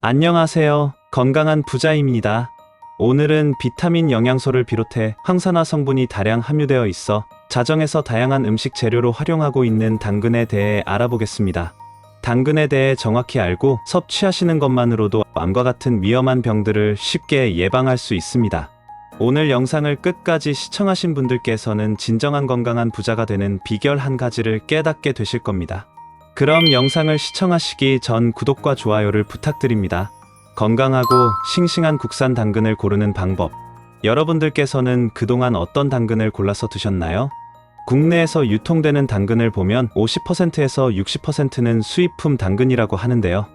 안녕하세요. 건강한 부자입니다. 오늘은 비타민 영양소를 비롯해 항산화 성분이 다량 함유되어 있어 자정에서 다양한 음식 재료로 활용하고 있는 당근에 대해 알아보겠습니다. 당근에 대해 정확히 알고 섭취하시는 것만으로도 암과 같은 위험한 병들을 쉽게 예방할 수 있습니다. 오늘 영상을 끝까지 시청하신 분들께서는 진정한 건강한 부자가 되는 비결 한 가지를 깨닫게 되실 겁니다. 그럼 영상을 시청하시기 전 구독과 좋아요를 부탁드립니다. 건강하고 싱싱한 국산 당근을 고르는 방법. 여러분들께서는 그동안 어떤 당근을 골라서 드셨나요? 국내에서 유통되는 당근을 보면 50%에서 60%는 수입품 당근이라고 하는데요.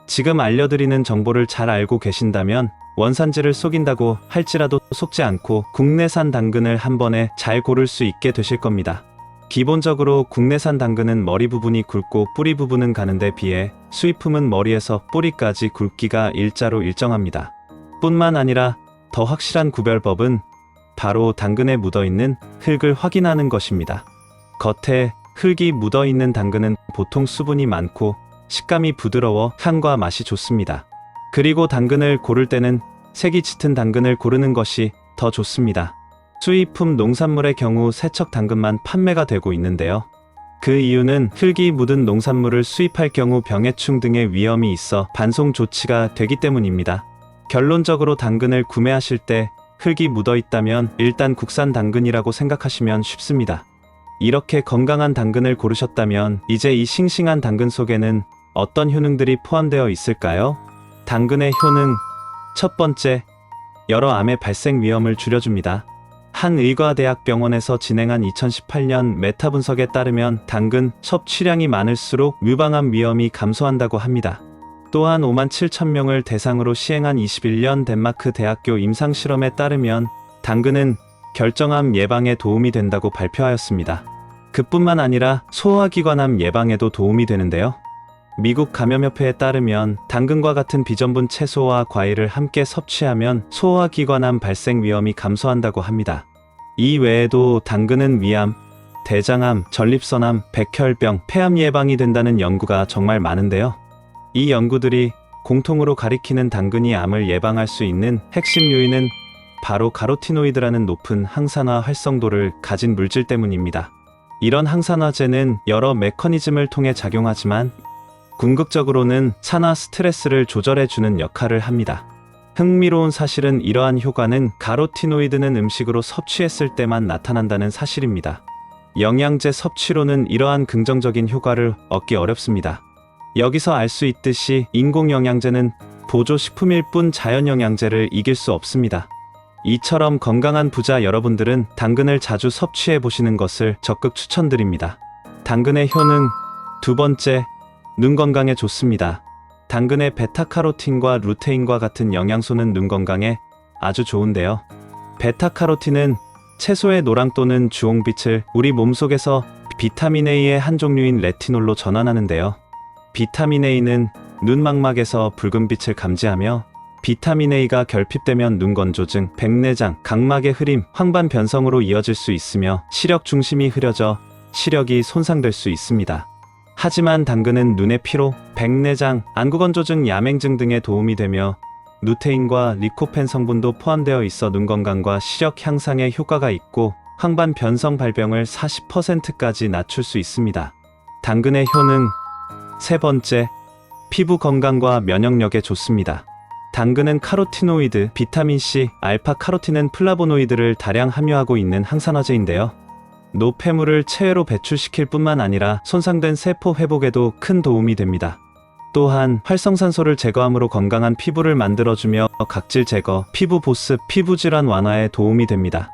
지금 알려드리는 정보를 잘 알고 계신다면 원산지를 속인다고 할지라도 속지 않고 국내산 당근을 한 번에 잘 고를 수 있게 되실 겁니다. 기본적으로 국내산 당근은 머리 부분이 굵고 뿌리 부분은 가는데 비해 수입품은 머리에서 뿌리까지 굵기가 일자로 일정합니다. 뿐만 아니라 더 확실한 구별법은 바로 당근에 묻어있는 흙을 확인하는 것입니다. 겉에 흙이 묻어있는 당근은 보통 수분이 많고 식감이 부드러워 향과 맛이 좋습니다. 그리고 당근을 고를 때는 색이 짙은 당근을 고르는 것이 더 좋습니다. 수입품 농산물의 경우 세척 당근만 판매가 되고 있는데요. 그 이유는 흙이 묻은 농산물을 수입할 경우 병해충 등의 위험이 있어 반송 조치가 되기 때문입니다. 결론적으로 당근을 구매하실 때 흙이 묻어 있다면 일단 국산 당근이라고 생각하시면 쉽습니다. 이렇게 건강한 당근을 고르셨다면 이제 이 싱싱한 당근 속에는 어떤 효능들이 포함되어 있을까요? 당근의 효능. 첫 번째, 여러 암의 발생 위험을 줄여줍니다. 한 의과대학병원에서 진행한 2018년 메타 분석에 따르면 당근 섭취량이 많을수록 유방암 위험이 감소한다고 합니다. 또한 5만 7천 명을 대상으로 시행한 21년 덴마크 대학교 임상실험에 따르면 당근은 결정암 예방에 도움이 된다고 발표하였습니다. 그뿐만 아니라 소화기관암 예방에도 도움이 되는데요. 미국 감염협회에 따르면 당근과 같은 비전분 채소와 과일을 함께 섭취하면 소화기관암 발생 위험이 감소한다고 합니다. 이 외에도 당근은 위암, 대장암, 전립선암, 백혈병, 폐암 예방이 된다는 연구가 정말 많은데요. 이 연구들이 공통으로 가리키는 당근이 암을 예방할 수 있는 핵심 요인은 바로 카로티노이드라는 높은 항산화 활성도를 가진 물질 때문입니다. 이런 항산화제는 여러 메커니즘을 통해 작용하지만 궁극적으로는 산화 스트레스를 조절해주는 역할을 합니다. 흥미로운 사실은 이러한 효과는 카로티노이드는 음식으로 섭취했을 때만 나타난다는 사실입니다. 영양제 섭취로는 이러한 긍정적인 효과를 얻기 어렵습니다. 여기서 알 수 있듯이 인공영양제는 보조식품일 뿐 자연영양제를 이길 수 없습니다. 이처럼 건강한 부자 여러분들은 당근을 자주 섭취해 보시는 것을 적극 추천드립니다. 당근의 효능. 두 번째, 눈 건강에 좋습니다. 당근의 베타카로틴과 루테인과 같은 영양소는 눈 건강에 아주 좋은데요. 베타카로틴은 채소의 노랑 또는 주홍빛을 우리 몸속에서 비타민 A의 한 종류인 레티놀로 전환하는데요. 비타민 A는 눈망막에서 붉은빛을 감지하며 비타민 A가 결핍되면 눈 건조증, 백내장, 각막의 흐림, 황반 변성으로 이어질 수 있으며 시력 중심이 흐려져 시력이 손상될 수 있습니다. 하지만 당근은 눈의 피로, 백내장, 안구건조증, 야맹증 등에 도움이 되며 루테인과 리코펜 성분도 포함되어 있어 눈 건강과 시력 향상에 효과가 있고 황반 변성 발병을 40%까지 낮출 수 있습니다. 당근의 효능. 세 번째, 피부 건강과 면역력에 좋습니다. 당근은 카로티노이드, 비타민C, 알파카로틴은 플라보노이드를 다량 함유하고 있는 항산화제인데요. 노폐물을 체외로 배출시킬 뿐만 아니라 손상된 세포 회복에도 큰 도움이 됩니다. 또한 활성산소를 제거함으로 건강한 피부를 만들어주며 각질 제거, 피부 보습, 피부질환 완화에 도움이 됩니다.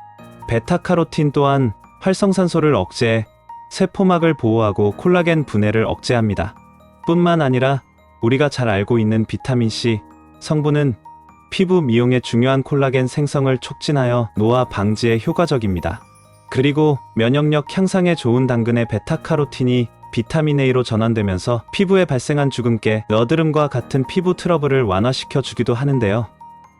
베타카로틴 또한 활성산소를 억제해 세포막을 보호하고 콜라겐 분해를 억제합니다. 뿐만 아니라 우리가 잘 알고 있는 비타민C 성분은 피부 미용에 중요한 콜라겐 생성을 촉진하여 노화 방지에 효과적입니다. 그리고 면역력 향상에 좋은 당근의 베타카로틴이 비타민 A로 전환되면서 피부에 발생한 주근깨, 여드름과 같은 피부 트러블을 완화시켜 주기도 하는데요.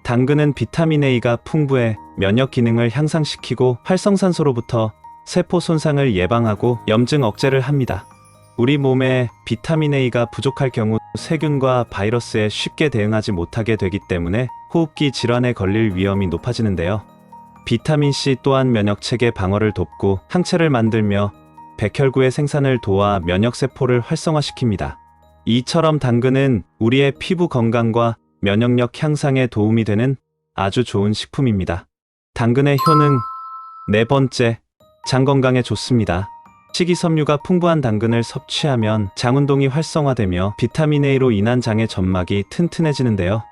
당근은 비타민 A가 풍부해 면역 기능을 향상시키고 활성산소로부터 세포 손상을 예방하고 염증 억제를 합니다. 우리 몸에 비타민 A가 부족할 경우 세균과 바이러스에 쉽게 대응하지 못하게 되기 때문에 호흡기 질환에 걸릴 위험이 높아지는데요. 비타민 C 또한 면역체계 방어를 돕고 항체를 만들며 백혈구의 생산을 도와 면역세포를 활성화시킵니다. 이처럼 당근은 우리의 피부 건강과 면역력 향상에 도움이 되는 아주 좋은 식품입니다. 당근의 효능. 네 번째, 장 건강에 좋습니다. 식이섬유가 풍부한 당근을 섭취하면 장운동이 활성화되며 비타민 A로 인한 장의 점막이 튼튼해지는데요.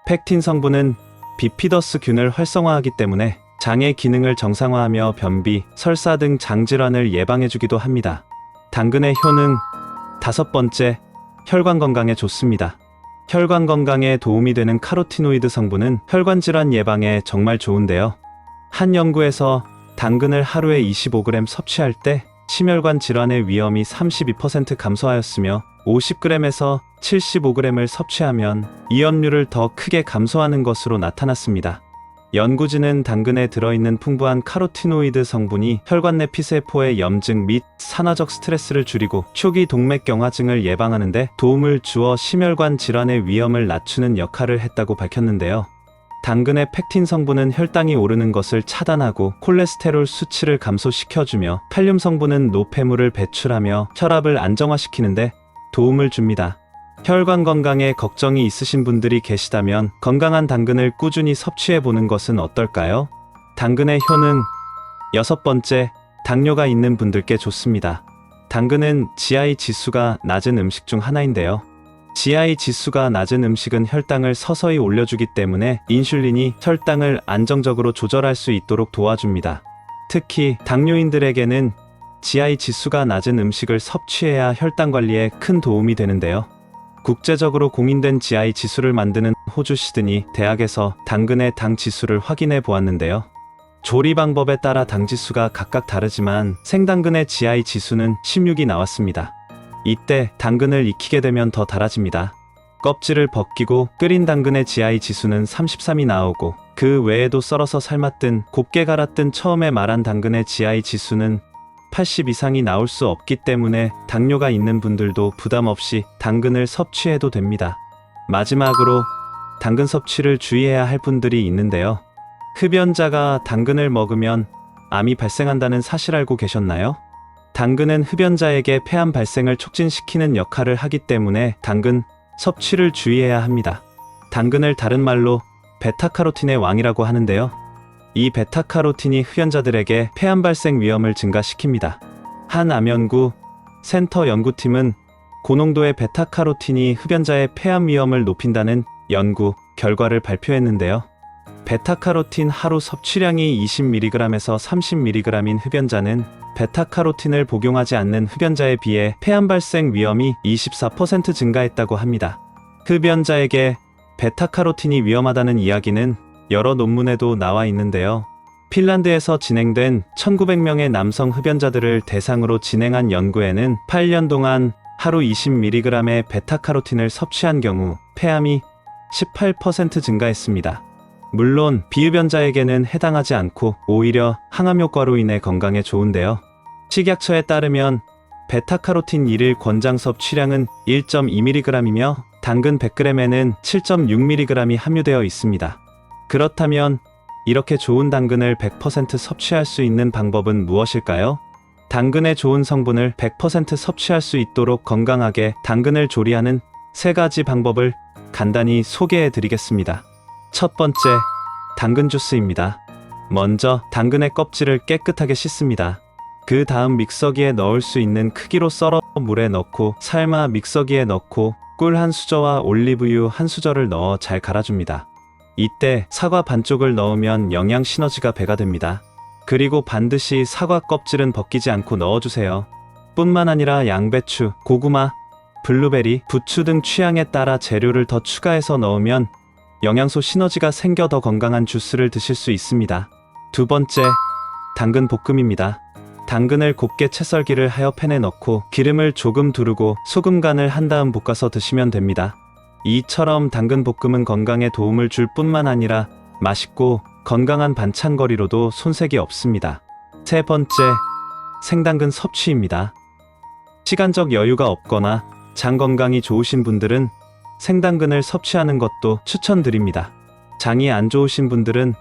팩틴 성분은 비피더스균을 활성화하기 때문에 장의 기능을 정상화하며 변비, 설사 등 장질환을 예방해주기도 합니다. 당근의 효능. 다섯 번째, 혈관 건강에 좋습니다. 혈관 건강에 도움이 되는 카로티노이드 성분은 혈관 질환 예방에 정말 좋은데요. 한 연구에서 당근을 하루에 25g 섭취할 때 심혈관 질환의 위험이 32% 감소하였으며 50g에서 75g을 섭취하면 이염률을 더 크게 감소하는 것으로 나타났습니다. 연구진은 당근에 들어있는 풍부한 카로티노이드 성분이 혈관 내 피세포의 염증 및 산화적 스트레스를 줄이고 초기 동맥경화증을 예방하는 데 도움을 주어 심혈관 질환의 위험을 낮추는 역할을 했다고 밝혔는데요. 당근의 팩틴 성분은 혈당이 오르는 것을 차단하고 콜레스테롤 수치를 감소시켜주며 칼륨 성분은 노폐물을 배출하며 혈압을 안정화시키는데 도움을 줍니다. 혈관 건강에 걱정이 있으신 분들이 계시다면 건강한 당근을 꾸준히 섭취해보는 것은 어떨까요? 당근의 효능. 여섯 번째, 당뇨가 있는 분들께 좋습니다. 당근은 GI 지수가 낮은 음식 중 하나인데요. GI 지수가 낮은 음식은 혈당을 서서히 올려주기 때문에 인슐린이 혈당을 안정적으로 조절할 수 있도록 도와줍니다. 특히 당뇨인들에게는 GI 지수가 낮은 음식을 섭취해야 혈당 관리에 큰 도움이 되는데요. 국제적으로 공인된 GI 지수를 만드는 호주 시드니 대학에서 당근의 당 지수를 확인해 보았는데요. 조리 방법에 따라 당 지수가 각각 다르지만 생당근의 GI 지수는 16이 나왔습니다. 이때 당근을 익히게 되면 더 달아집니다. 껍질을 벗기고 끓인 당근의 GI 지수는 33이 나오고 그 외에도 썰어서 삶았든 곱게 갈았든 처음에 말한 당근의 GI 지수는 80 이상이 나올 수 없기 때문에 당뇨가 있는 분들도 부담 없이 당근을 섭취해도 됩니다. 마지막으로 당근 섭취를 주의해야 할 분들이 있는데요. 흡연자가 당근을 먹으면 암이 발생한다는 사실 알고 계셨나요? 당근은 흡연자에게 폐암 발생을 촉진시키는 역할을 하기 때문에 당근 섭취를 주의해야 합니다. 당근을 다른 말로 베타카로틴의 왕이라고 하는데요. 이 베타카로틴이 흡연자들에게 폐암 발생 위험을 증가시킵니다. 한 암연구 센터 연구팀은 고농도의 베타카로틴이 흡연자의 폐암 위험을 높인다는 연구 결과를 발표했는데요. 베타카로틴 하루 섭취량이 20mg에서 30mg인 흡연자는 베타카로틴을 복용하지 않는 흡연자에 비해 폐암 발생 위험이 24% 증가했다고 합니다. 흡연자에게 베타카로틴이 위험하다는 이야기는 여러 논문에도 나와 있는데요. 핀란드에서 진행된 1900명의 남성 흡연자들을 대상으로 진행한 연구에는 8년 동안 하루 20mg의 베타카로틴을 섭취한 경우 폐암이 18% 증가했습니다. 물론 비흡연자에게는 해당하지 않고 오히려 항암 효과로 인해 건강에 좋은데요. 식약처에 따르면 베타카로틴 1일 권장 섭취량은 1.2mg이며 당근 100g에는 7.6mg이 함유되어 있습니다. 그렇다면 이렇게 좋은 당근을 100% 섭취할 수 있는 방법은 무엇일까요? 당근의 좋은 성분을 100% 섭취할 수 있도록 건강하게 당근을 조리하는 3가지 방법을 간단히 소개해 드리겠습니다. 첫 번째, 당근 주스입니다. 먼저 당근의 껍질을 깨끗하게 씻습니다. 그 다음 믹서기에 넣을 수 있는 크기로 썰어 물에 넣고 삶아 믹서기에 넣고 꿀 한 수저와 올리브유 한 수저를 넣어 잘 갈아줍니다. 이때 사과 반쪽을 넣으면 영양 시너지가 배가 됩니다. 그리고 반드시 사과 껍질은 벗기지 않고 넣어주세요. 뿐만 아니라 양배추, 고구마, 블루베리, 부추 등 취향에 따라 재료를 더 추가해서 넣으면 영양소 시너지가 생겨 더 건강한 주스를 드실 수 있습니다. 두 번째, 당근 볶음입니다. 당근을 곱게 채썰기를 하여 팬에 넣고 기름을 조금 두르고 소금 간을 한 다음 볶아서 드시면 됩니다. 이처럼 당근 볶음은 건강에 도움을 줄 뿐만 아니라 맛있고 건강한 반찬거리로도 손색이 없습니다. 세 번째, 생당근 섭취입니다. 시간적 여유가 없거나 장 건강이 좋으신 분들은 생당근을 섭취하는 것도 추천드립니다. 장이 안 좋으신 분들은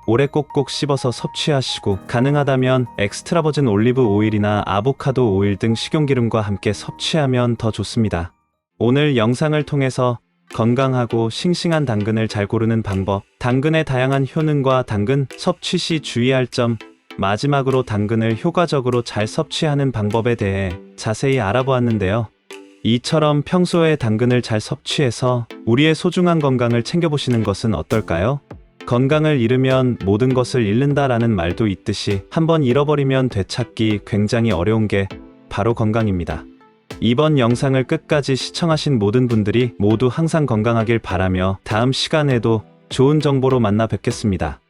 오래 꼭꼭 씹어서 섭취하시고, 가능하다면 엑스트라 버진 올리브 오일이나 아보카도 오일 등 식용기름과 함께 섭취하면 더 좋습니다. 오늘 영상을 통해서 건강하고 싱싱한 당근을 잘 고르는 방법, 당근의 다양한 효능과 당근 섭취 시 주의할 점, 마지막으로 당근을 효과적으로 잘 섭취하는 방법에 대해 자세히 알아보았는데요. 이처럼 평소에 당근을 잘 섭취해서 우리의 소중한 건강을 챙겨보시는 것은 어떨까요? 건강을 잃으면 모든 것을 잃는다라는 말도 있듯이 한번 잃어버리면 되찾기 굉장히 어려운 게 바로 건강입니다. 이번 영상을 끝까지 시청하신 모든 분들이 모두 항상 건강하길 바라며 다음 시간에도 좋은 정보로 만나 뵙겠습니다.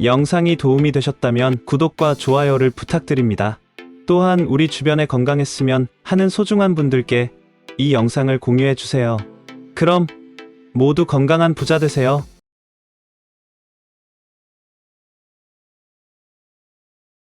영상이 도움이 되셨다면 구독과 좋아요를 부탁드립니다. 또한 우리 주변에 건강했으면 하는 소중한 분들께 이 영상을 공유해 주세요. 그럼 모두 건강한 부자 되세요.